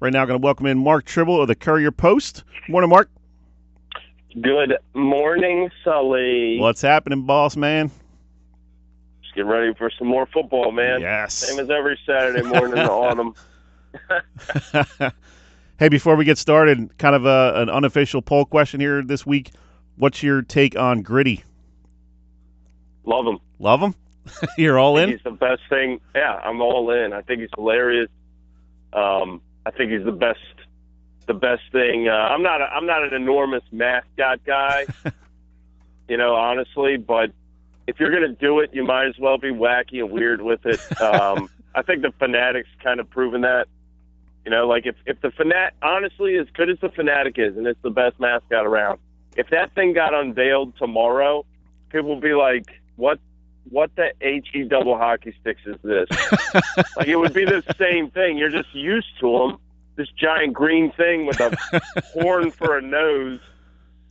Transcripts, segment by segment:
Right now, I'm going to welcome in Mark Trible of the Courier Post. Morning, Mark. Good morning, Sully. What's happening, boss man? Just get ready for some more football, man. Yes. Same as every Saturday morning in the autumn. Hey, before we get started, kind of an unofficial poll question here this week. What's your take on Gritty? Love him. Love him? You're all in? He's the best thing. Yeah, I'm all in. I think he's hilarious. I think he's the best thing. I'm not an enormous mascot guy, honestly, but if you're going to do it, you might as well be wacky and weird with it. I think the Fanatic's kind of proven that. If the Fanatic, honestly, as good as the Fanatic is, and it's the best mascot around, if that thing got unveiled tomorrow, people would be like, what the HE double hockey sticks is this? It would be the same thing. You're just used to them. This giant green thing with a horn for a nose,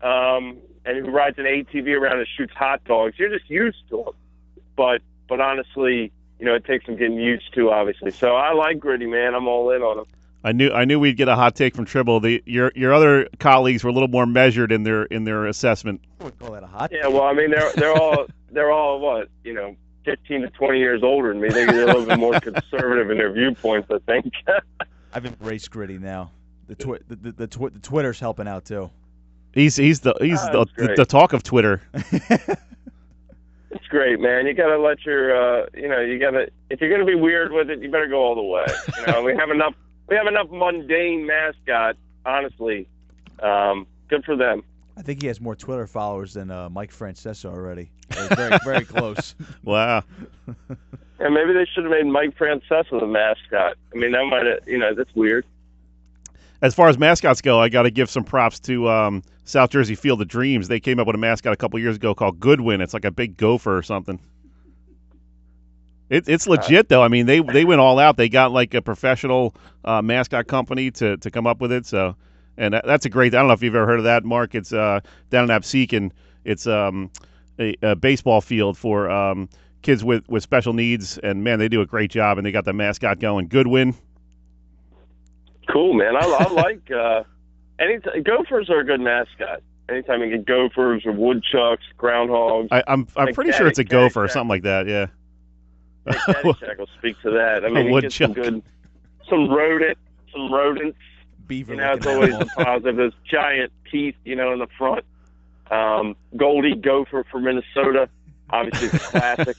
and who rides an ATV around and shoots hot dogs. You're just used to them. But honestly, it takes some getting used to, obviously. So I like Gritty, man. I'm all in on him. I knew we'd get a hot take from Trible. Your other colleagues were a little more measured in their assessment. I would call that a hot take. Yeah, well, I mean, they're all what, 15 to 20 years older than me. They're a little bit more conservative in their viewpoints, I think. I've embraced Gritty now. The Twitter's helping out too. He's the talk of Twitter. It's great, man. You gotta let your if you're gonna be weird with it, you better go all the way. We have enough mundane mascot, honestly. Good for them. I think he has more Twitter followers than Mike Francesa already. Very, very close. Wow. And maybe they should have made Mike Francesa the mascot. I mean, that might have, that's weird. As far as mascots go, I got to give some props to South Jersey Field of Dreams. They came up with a mascot a couple years ago called Goodwin. It's like a big gopher or something. It's legit, though. I mean, they went all out. They got like a professional mascot company to come up with it. So, and that's a great. I don't know if you've ever heard of that, Mark. It's down in Absecon. It's a baseball field for kids with special needs, and man, they do a great job. And they got the mascot going, Goodwin. Cool, man. I like gophers are a good mascot. Anytime you get gophers or woodchucks, groundhogs. I'm pretty sure it's a gopher or something like that. Yeah. Caddyshack will speak to that. I mean, you get some rodents. Beaver. It's always a positive. Those giant teeth, in the front. Goldie gopher for Minnesota, obviously it's a classic.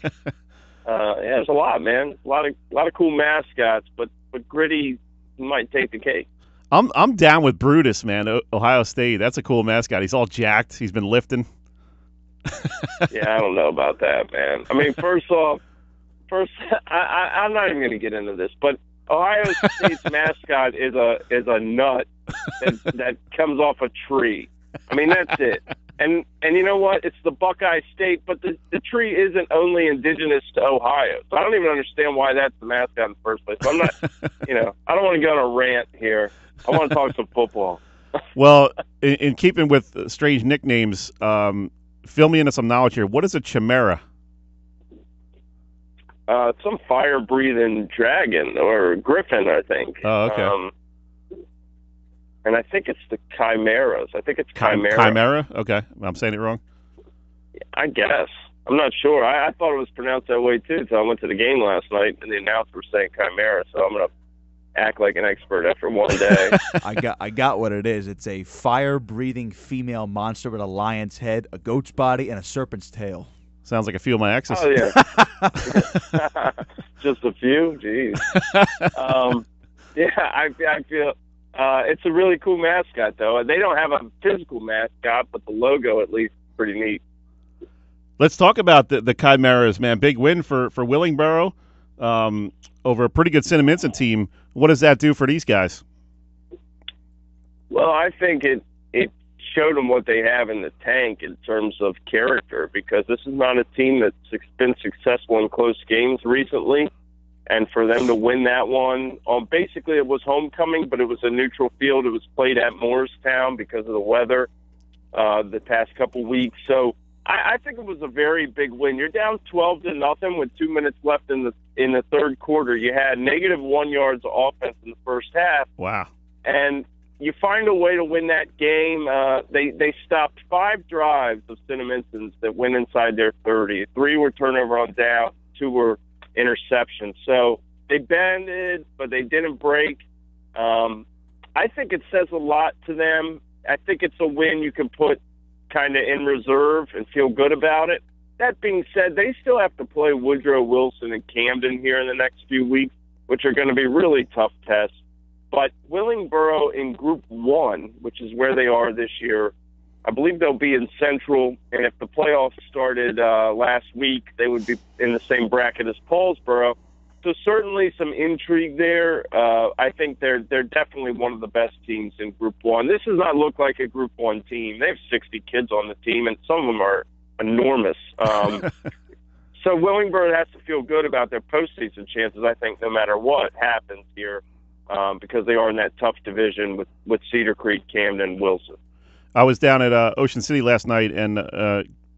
There's a lot, man. A lot of cool mascots, but Gritty might take the cake. I'm down with Brutus, man. Ohio State. That's a cool mascot. He's all jacked. He's been lifting. Yeah, I don't know about that, man. I mean, first, I'm not even going to get into this, but Ohio State's mascot is a nut that comes off a tree. I mean, that's it. And you know what? It's the Buckeye State, but the tree isn't only indigenous to Ohio. So I don't even understand why that's the mascot in the first place. So I'm not, I don't want to go on a rant here. I want to talk some football. Well, in keeping with strange nicknames, fill me into some knowledge here. What is a chimera? Some fire-breathing dragon or griffin, I think. Oh, okay. And I think it's the chimeras. I think it's chimera. Chimera? Okay. I'm saying it wrong? I guess. I'm not sure. I thought it was pronounced that way, too, until I went to the game last night, and the announcer was saying chimera, so I'm going to act like an expert after one day. I got what it is. It's a fire-breathing female monster with a lion's head, a goat's body, and a serpent's tail. Sounds like a few of my exes. Oh, yeah. Just a few? Jeez. I feel... it's a really cool mascot, though. They don't have a physical mascot, but the logo, at least, is pretty neat. Let's talk about the Chimeras, man. Big win for Willingboro over a pretty good Cinnaminson team. What does that do for these guys? Well, I think it showed them what they have in the tank in terms of character, because this is not a team that's been successful in close games recently. And for them to win that one, basically it was homecoming, but it was a neutral field. It was played at Morristown because of the weather the past couple weeks. So I think it was a very big win. You're down 12-0 with 2 minutes left in the third quarter. You had -1 yards of offense in the first half. Wow. find a way to win that game. They stopped 5 drives of Cinnaminstons that went inside their 30. 3 were turnover on down, 2 were interceptions. So they bended, but they didn't break. I think it says a lot to them. I think it's a win you can put kind of in reserve and feel good about it. That being said, they still have to play Woodrow Wilson and Camden here in the next few weeks, which are going to be really tough tests. But Willingboro in Group 1, which is where they are this year, I believe they'll be in Central. And if the playoffs started last week, they would be in the same bracket as Paulsboro. So certainly some intrigue there. I think they're definitely one of the best teams in Group 1. This does not look like a Group 1 team. They have 60 kids on the team, and some of them are enormous. So Willingboro has to feel good about their postseason chances, I think, no matter what happens here, because they are in that tough division with Cedar Creek, Camden, Wilson. I was down at Ocean City last night and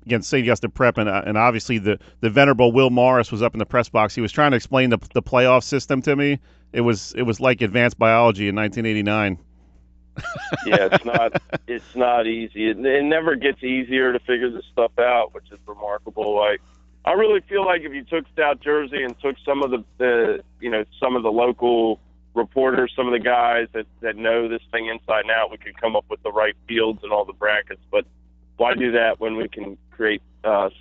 against St. Augustine Prep, and obviously the venerable Will Morris was up in the press box. He was trying to explain the playoff system to me. It was like advanced biology in 1989. Yeah, it's not easy. It never gets easier to figure this stuff out, which is remarkable. I really feel like if you took South Jersey and took some of the local reporters, some of the guys that know this thing inside and out, we could come up with the right fields and all the brackets. But why do that when we can create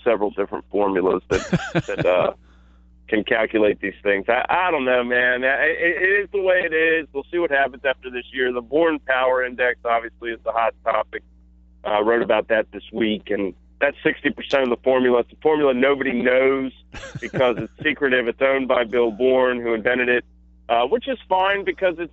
several different formulas that can calculate these things? I don't know, man. It is the way it is. We'll see what happens after this year. The Born Power Index, obviously, is the hot topic. I wrote about that this week, and that's 60% of the formula. It's a formula nobody knows because it's secretive. It's owned by Bill Bourne, who invented it, which is fine because it's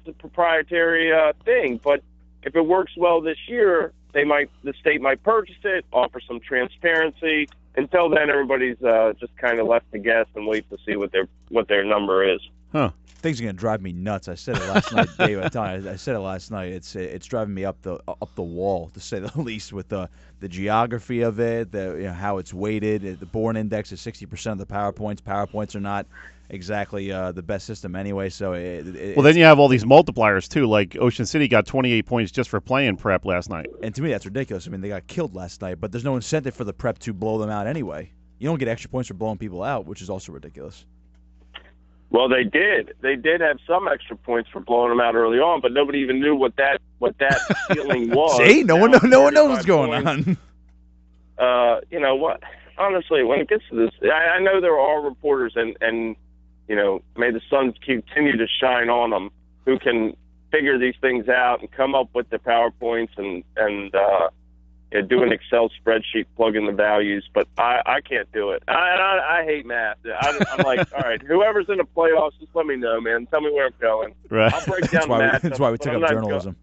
a proprietary thing. But if it works well this year, the state might purchase it, offer some transparency. Until then, everybody's just kind of left to guess and wait to see what their number is. Huh. Things are gonna drive me nuts. I said it last night, Dave. I said it last night. It's driving me up the wall, to say the least, with the geography of it, how it's weighted. The Bourne Index is 60% of the PowerPoints. PowerPoints are not exactly the best system anyway. So then you have all these multipliers too. Like Ocean City got 28 points just for playing Prep last night. And to me, that's ridiculous. I mean, they got killed last night, but there's no incentive for the Prep to blow them out anyway. You don't get extra points for blowing people out, which is also ridiculous. Well, they did. They did have some extra points for blowing them out early on, but nobody even knew what that feeling was. See, no one knows what's going on. You know what? Honestly, when it gets to this, I know there are reporters, and may the sun continue to shine on them, who can figure these things out and come up with the PowerPoints and do an Excel spreadsheet, plug in the values. But I can't do it. I hate math. I'm like, all right, whoever's in the playoffs, just let me know, man. Tell me where I'm going. Right. I'll break down the math. That's why we took up journalism.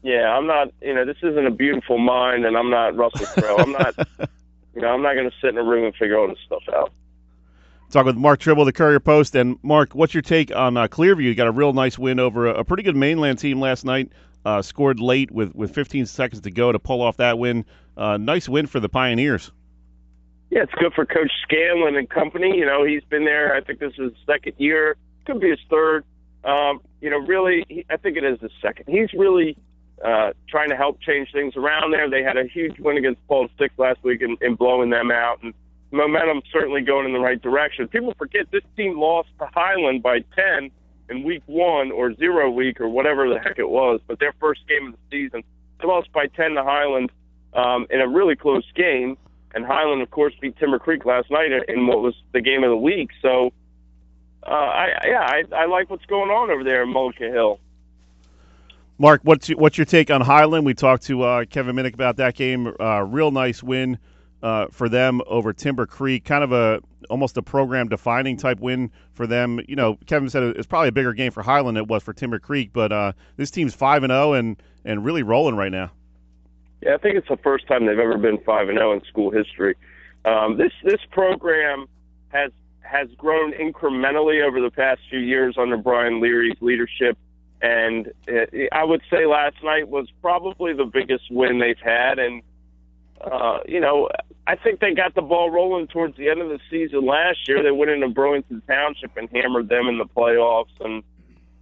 Yeah, I'm not. This isn't a beautiful mind, and I'm not Russell Crowe. I'm not. I'm not going to sit in a room and figure all this stuff out. Talk with Mark Trible, the Courier Post. And Mark, what's your take on Clearview? You got a real nice win over a pretty good mainland team last night. Scored late with 15 seconds to go to pull off that win. Nice win for the Pioneers. Yeah, it's good for Coach Scanlon and company. He's been there. I think this is his second year. Could be his third. Really, I think it is his second. He's really trying to help change things around there. They had a huge win against Paul Sticks last week in blowing them out, and momentum certainly going in the right direction. People forget this team lost to Highland by 10 in week 1 or 0 week or whatever the heck it was, but their first game of the season, they lost by 10 to Highland in a really close game, and Highland, of course, beat Timber Creek last night in what was the game of the week. So, I like what's going on over there in Mullica Hill. Mark, what's your take on Highland? We talked to Kevin Minnick about that game. Real nice win for them over Timber Creek. Kind of almost a program-defining type win for them. Kevin said it's probably a bigger game for Highland than it was for Timber Creek, but this team's 5-0 and really rolling right now. Yeah, I think it's the first time they've ever been 5-0 in school history. This program has grown incrementally over the past few years under Brian Leary's leadership. And I would say last night was probably the biggest win they've had. And, I think they got the ball rolling towards the end of the season last year. They went into Burlington Township and hammered them in the playoffs. And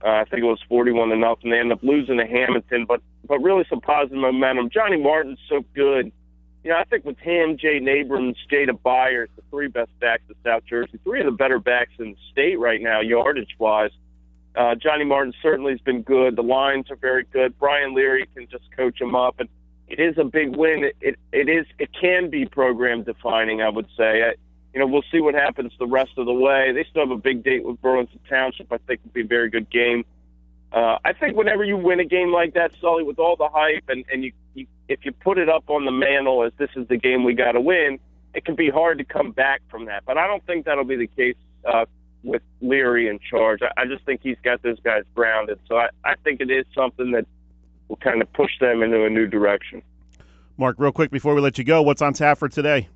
I think it was 41-0. They ended up losing to Hamilton, but really some positive momentum. Johnny Martin's so good. I think with him, Jaden Abrams, Jada Byers, the three best backs of South Jersey, three of the better backs in the state right now, yardage-wise. Johnny Martin certainly has been good. The lines are very good. Brian Leary can just coach him up, and it is a big win. It can be program defining, I would say. We'll see what happens the rest of the way. They still have a big date with Burlington Township. I think it'll be a very good game. I think whenever you win a game like that, Sully, with all the hype, and if you put it up on the mantle as this is the game we got to win, it can be hard to come back from that. But I don't think that'll be the case with Leary in charge. I just think he's got those guys grounded. So I think it is something that will kind of push them into a new direction. Mark, real quick before we let you go, what's on tap for today?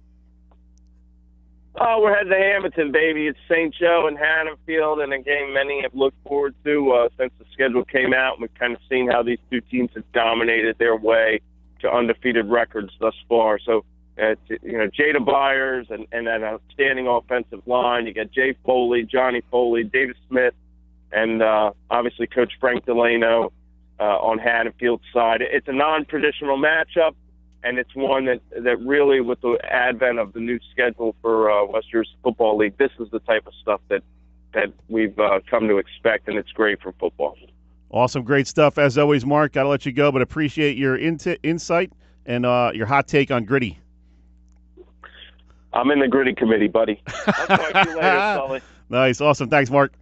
Oh, we're heading to Hamilton, baby. It's St. Joe and Hannaffield, and a game many have looked forward to since the schedule came out. We've kind of seen how these two teams have dominated their way to undefeated records thus far. So, Jada Byers and an outstanding offensive line. You got Jay Foley, Johnny Foley, David Smith, and obviously Coach Frank Delano on Hannafield's side. It's a non-traditional matchup. And it's one that really, with the advent of the new schedule for West Jersey Football League, this is the type of stuff that we've come to expect, and it's great for football. Awesome, great stuff. As always, Mark, got to let you go, but appreciate your insight and your hot take on Gritty. I'm in the Gritty committee, buddy. I'll talk to you later, Sully. Nice, awesome. Thanks, Mark.